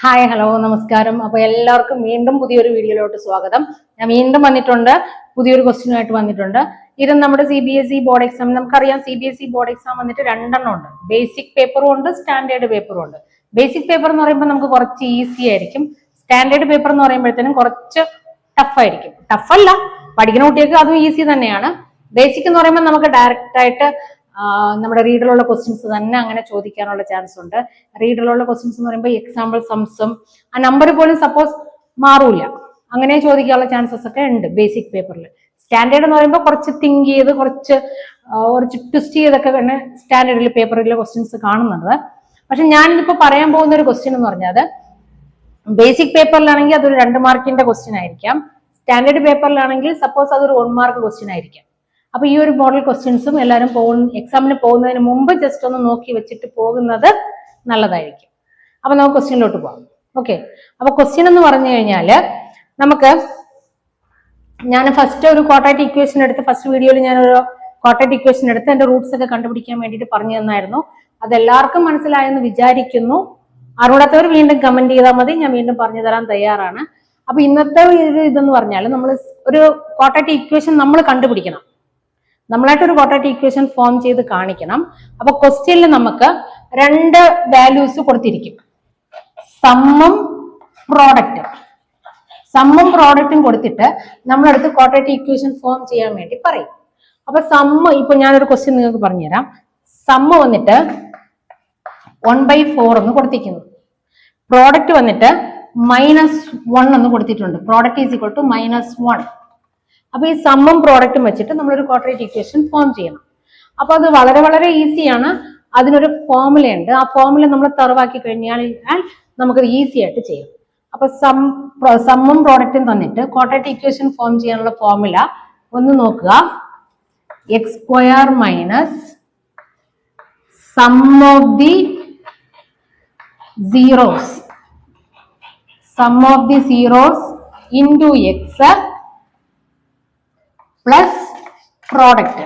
Hi hello നമസ്കാരം. അപ്പൊ എല്ലാവർക്കും വീണ്ടും പുതിയൊരു വീഡിയോയിലോട്ട് സ്വാഗതം. ഞാൻ വീണ്ടും വന്നിട്ടുണ്ട്, പുതിയൊരു ക്വസ്റ്റ്യനുമായിട്ട് വന്നിട്ടുണ്ട്. ഇത് നമ്മുടെ CBSE ബോർഡ് എക്സാം. നമുക്കറിയാം CBSE ബോർഡ് എക്സാം വന്നിട്ട് രണ്ടെണ്ണം ഉണ്ട്. ബേസിക് പേപ്പറും ഉണ്ട്, സ്റ്റാൻഡേർഡ് പേപ്പറും ഉണ്ട്. ബേസിക് പേപ്പർ എന്ന് പറയുമ്പോൾ നമുക്ക് കുറച്ച് ഈസി ആയിരിക്കും. സ്റ്റാൻഡേർഡ് പേപ്പർ എന്ന് പറയുമ്പോഴത്തേനും കുറച്ച് ടഫ് ആയിരിക്കും. ടഫല്ല, പഠിക്കുന്ന കുട്ടികൾക്ക് അതും ഈസി തന്നെയാണ്. ബേസിക് എന്ന് പറയുമ്പോൾ നമുക്ക് ഡയറക്റ്റ് ആയിട്ട് നമ്മുടെ റീഡിലുള്ള ക്വസ്റ്റ്യൻസ് തന്നെ അങ്ങനെ ചോദിക്കാനുള്ള ചാൻസ് ഉണ്ട്. റീഡിലുള്ള ക്വസ്റ്റ്യൻസ് എന്ന് പറയുമ്പോൾ എക്സാമ്പിൾ സംസും ആ നമ്പർ പോലും സപ്പോസ് മാറൂല, അങ്ങനെ ചോദിക്കാനുള്ള ചാൻസസ് ഒക്കെ ഉണ്ട് ബേസിക് പേപ്പറിൽ. സ്റ്റാൻഡേർഡ് എന്ന് പറയുമ്പോൾ കുറച്ച് തിങ്ക് ചെയ്ത് കുറച്ച് ട്വിസ്റ്റ് ചെയ്തൊക്കെ തന്നെ സ്റ്റാൻഡേർഡിൽ പേപ്പറിലെ ക്വസ്റ്റ്യൻസ് കാണുന്നുണ്ട്. പക്ഷെ ഞാനിപ്പോ പറയാൻ പോകുന്ന ഒരു ക്വസ്റ്റ്യൻ എന്ന് പറഞ്ഞാൽ ബേസിക് പേപ്പറിലാണെങ്കിൽ അതൊരു 2 മാർക്കിന്റെ ക്വസ്റ്റ്യൻ ആയിരിക്കാം. സ്റ്റാൻഡേർഡ് പേപ്പറിലാണെങ്കിൽ സപ്പോസ് അതൊരു 1 മാർക്ക് ക്വസ്റ്റ്യൻ ആയിരിക്കാം. അപ്പൊ ഈ ഒരു മോഡൽ ക്വസ്റ്റ്യൻസും എല്ലാവരും എക്സാമിന് പോകുന്നതിന് മുമ്പ് ജസ്റ്റ് ഒന്ന് നോക്കി വെച്ചിട്ട് പോകുന്നത് നല്ലതായിരിക്കും. അപ്പൊ നമുക്ക് ക്വസ്റ്റ്യനിലോട്ട് പോകാം. ഓക്കെ, അപ്പൊ ക്വസ്റ്റ്യൻ എന്ന് പറഞ്ഞു കഴിഞ്ഞാല് ഞാൻ ഫസ്റ്റ് ഒരു ക്വാഡ്രാറ്റിക് ഇക്വേഷൻ എടുത്ത് ഫസ്റ്റ് വീഡിയോയിൽ ഞാനൊരു ക്വാഡ്രാറ്റിക് ഇക്വേഷൻ എടുത്ത് എന്റെ റൂട്ട്സ് ഒക്കെ കണ്ടുപിടിക്കാൻ വേണ്ടിയിട്ട് പറഞ്ഞു തന്നായിരുന്നു. അതെല്ലാവർക്കും മനസ്സിലായെന്ന് വിചാരിക്കുന്നു. അറിയാത്തവർ വീണ്ടും കമന്റ് ചെയ്താൽ മതി, ഞാൻ വീണ്ടും പറഞ്ഞു തരാൻ തയ്യാറാണ്. അപ്പൊ ഇന്നത്തെ ഇതെന്ന് പറഞ്ഞാൽ നമ്മൾ ഒരു ക്വാഡ്രാറ്റിക് ഇക്വേഷൻ നമ്മൾ കണ്ടുപിടിക്കണം. നമ്മളായിട്ട് ഒരു ക്വാഡ്രാറ്റിക് ഇക്വേഷൻ ഫോം ചെയ്ത് കാണിക്കണം. അപ്പൊ ക്വസ്റ്റ്യനിൽ നമുക്ക് 2 വാല്യൂസ് കൊടുത്തിരിക്കും, സമ്മും പ്രോഡക്റ്റും. സമ്മും പ്രോഡക്റ്റും കൊടുത്തിട്ട് നമ്മളടുത്ത് ക്വാഡ്രാറ്റിക് ഇക്വേഷൻ ഫോം ചെയ്യാൻ വേണ്ടി പറയും. അപ്പൊ സമ്മ് ഇപ്പൊ ഞാനൊരു ക്വസ്റ്റ്യൻ നിങ്ങൾക്ക് പറഞ്ഞുതരാം. സമ്മ് വന്നിട്ട് 1/4 എന്ന് കൊടുത്തിരിക്കുന്നു. പ്രോഡക്റ്റ് വന്നിട്ട് -1 എന്ന് കൊടുത്തിട്ടുണ്ട്. Product is equal to -1. അപ്പൊ ഈ സമ്മും പ്രോഡക്റ്റും വെച്ചിട്ട് നമ്മളൊരു ക്വാഡ്രാറ്റിക് ഇക്വേഷൻ ഫോം ചെയ്യണം. അപ്പൊ അത് വളരെ വളരെ ഈസിയാണ്. അതിനൊരു ഫോർമുല ഉണ്ട്. ആ ഫോർമുല നമ്മൾ തറവാക്കി കഴിഞ്ഞാൽ നമുക്കത് ഈസി ആയിട്ട് ചെയ്യാം. അപ്പൊ സമ്മും പ്രോഡക്റ്റും തന്നിട്ട് ക്വാഡ്രാറ്റിക് ഇക്വേഷൻ ഫോം ചെയ്യാനുള്ള ഫോർമുല ഒന്ന് നോക്കുക. x² minus sum of the zeros into x plus product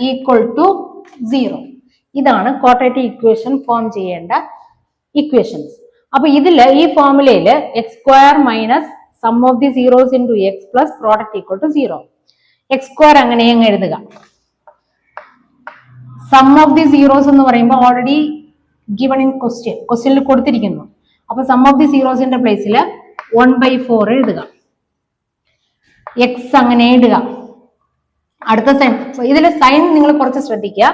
equal to 0. ഇതാണ് ക്വാഡ്രാറ്റിക് ഇക്വേഷൻ ഫോം ചെയ്യേണ്ട ഇക്വേഷൻസ്. അപ്പൊ ഇതില് ഈ ഫോർമുലയില് x² minus sum of the zeros into x plus product equal to 0. x² അങ്ങനെ അങ്ങ് എഴുതുക. സം ഓഫ് ദി സീറോസ് എന്ന് പറയുമ്പോൾ ഓൾറെഡി ഗിവൺ ഇൻ ക്വസ്റ്റ്യനിൽ കൊടുത്തിരിക്കുന്നു. അപ്പൊ സം ഓഫ് ദി സീറോസിന്റെ പ്ലേസിൽ 1/4 എഴുതുക. എക്സ് അങ്ങനെ ഇടുക. അടുത്ത സൈൻ, ഇതിലെ സൈൻ നിങ്ങൾ കുറച്ച് ശ്രദ്ധിക്കുക.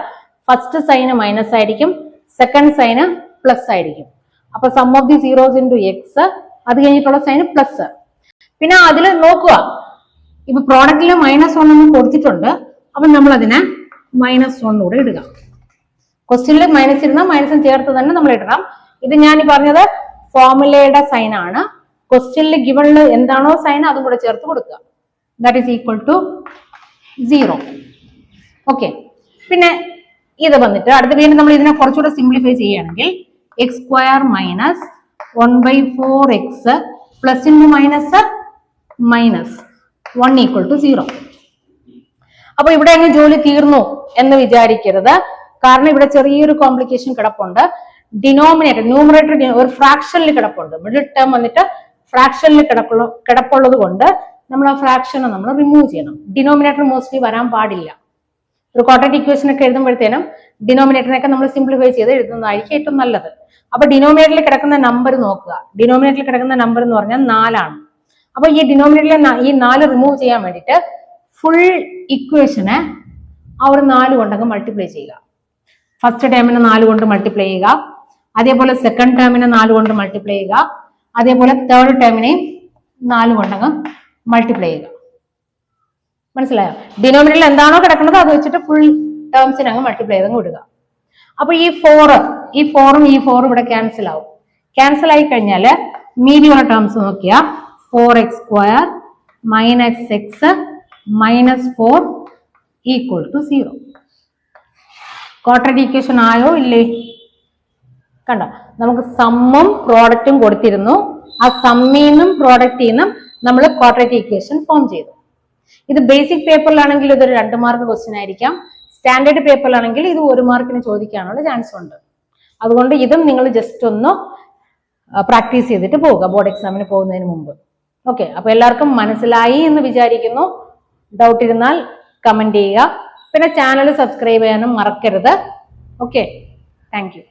ഫസ്റ്റ് സൈന് മൈനസ് ആയിരിക്കും, സെക്കൻഡ് സൈന് പ്ലസ് ആയിരിക്കും. അപ്പൊ sum of the zeros into x, അത് കഴിഞ്ഞിട്ടുള്ള സൈന് പ്ലസ്. പിന്നെ അതിൽ നോക്കുക, ഇപ്പൊ പ്രോഡക്റ്റില് -1 എന്ന് കൊടുത്തിട്ടുണ്ട്. അപ്പൊ നമ്മൾ അതിനെ -1 കൂടെ ഇടുക. ക്വസ്റ്റ്യനിൽ മൈനസ് ഇരുന്നാൽ മൈനസും ചേർത്ത് തന്നെ നമ്മൾ ഇടണം. ഇത് ഞാൻ പറഞ്ഞത് ഫോർമുലയുടെ സൈൻ ആണ്. ക്വസ്റ്റ്യനിൽ ഗിവണിൽ എന്താണോ സൈൻ അതും കൂടെ ചേർത്ത് കൊടുക്കുക. That is equal to 0. Okay, പിന്നെ ഇത് വന്നിട്ട് അടുത്ത വീണ്ടും നമ്മൾ ഇതിനെ കുറച്ചുകൂടെ സിംപ്ലിഫൈ ചെയ്യുകയാണെങ്കിൽ x² minus 1/4x plus into minus 1 equal to 0. അപ്പൊ ഇവിടെ അങ്ങ് ജോലി തീർന്നു എന്ന് വിചാരിക്കരുത്. കാരണം ഇവിടെ ചെറിയൊരു കോംപ്ലിക്കേഷൻ കിടപ്പുണ്ട്. ഡിനോമിനേറ്റർ ന്യൂമറേറ്റർ ഒരു ഫ്രാക്ഷനിൽ കിടപ്പുണ്ട്. മിഡിൽ ടേം വന്നിട്ട് ഫ്രാക്ഷനിൽ കിടപ്പുള്ളത് കൊണ്ട് നമ്മൾ ആ ഫ്രാക്ഷനെ നമ്മൾ റിമൂവ് ചെയ്യണം. ഡിനോമിനേറ്റർ മോസ്റ്റ്ലി വരാൻ പാടില്ല. ഒരു ക്വാഡ്രാറ്റിക് ഇക്വേഷൻ ഒക്കെ എഴുതുമ്പോഴത്തേനും ഡിനോമിനേറ്ററിനൊക്കെ നമ്മൾ സിംപ്ലിഫൈ ചെയ്ത് എഴുതുന്നതായിരിക്കും ഏറ്റവും നല്ലത്. അപ്പൊ ഡിനോമിനേറ്ററിൽ കിടക്കുന്ന നമ്പർ നോക്കുക. ഡിനോമിനേറ്ററിൽ കിടക്കുന്ന നമ്പർ എന്ന് പറഞ്ഞാൽ 4 ആണ്. അപ്പൊ ഈ ഡിനോമിനേറ്ററിലെ ഈ 4 റിമൂവ് ചെയ്യാൻ വേണ്ടിയിട്ട് ഫുൾ ഇക്വേഷനെ ആ ഒരു 4 കൊണ്ടങ്ങ് മൾട്ടിപ്ലൈ ചെയ്യുക. ഫസ്റ്റ് ടേമിനെ 4 കൊണ്ട് മൾട്ടിപ്ലൈ ചെയ്യുക. അതേപോലെ സെക്കൻഡ് ടേമിനെ 4 കൊണ്ട് മൾട്ടിപ്ലൈ ചെയ്യുക. അതേപോലെ തേർഡ് ടേമിനെയും 4 കൊണ്ടങ്ങ് മൾട്ടിപ്ലൈ ചെയ്യുക. മനസ്സിലായോ? ഡിനോമിനേറ്ററിൽ എന്താണോ കിടക്കുന്നത് അത് വെച്ചിട്ട് ഫുൾ ടേംസിന് അങ്ങ് മൾട്ടിപ്ലൈ ചെയ്തങ്ങ് വിടുക. അപ്പൊ ഈ 4ഉം ഈ 4ഉം ഇവിടെ ക്യാൻസൽ ആവും. ക്യാൻസൽ ആയി കഴിഞ്ഞാൽ മീതിയുള്ള ടേംസ് നോക്കിയാ 4x² minus x minus 4 equal to 0. Quadratic equation ആയോ ഇല്ലേ? കണ്ടോ, നമുക്ക് സമ്മും പ്രോഡക്റ്റും കൊടുത്തിരുന്നു. ആ സമ്മിൽ നിന്നും പ്രോഡക്റ്റിൽ നിന്നും നമ്മൾ ക്വാഡ്രാറ്റിക് ഇക്വേഷൻ ഫോം ചെയ്തു. ഇത് ബേസിക് പേപ്പറിലാണെങ്കിൽ ഇതൊരു 2 മാർക്ക് ക്വസ്റ്റ്യൻ ആയിരിക്കാം. സ്റ്റാൻഡേർഡ് പേപ്പറിലാണെങ്കിൽ ഇത് 1 മാർക്കിന് ചോദിക്കാനുള്ള ചാൻസ് ഉണ്ട്. അതുകൊണ്ട് ഇതും നിങ്ങൾ ജസ്റ്റ് ഒന്ന് പ്രാക്ടീസ് ചെയ്തിട്ട് പോവുക ബോർഡ് എക്സാമിന് പോകുന്നതിന് മുമ്പ്. ഓക്കെ, അപ്പൊ എല്ലാവർക്കും മനസ്സിലായി എന്ന് വിചാരിക്കുന്നു. ഡൗട്ട് ഇരുന്നാൽ കമന്റ് ചെയ്യുക. പിന്നെ ചാനൽ സബ്സ്ക്രൈബ് ചെയ്യാനും മറക്കരുത്. Okay, thank you.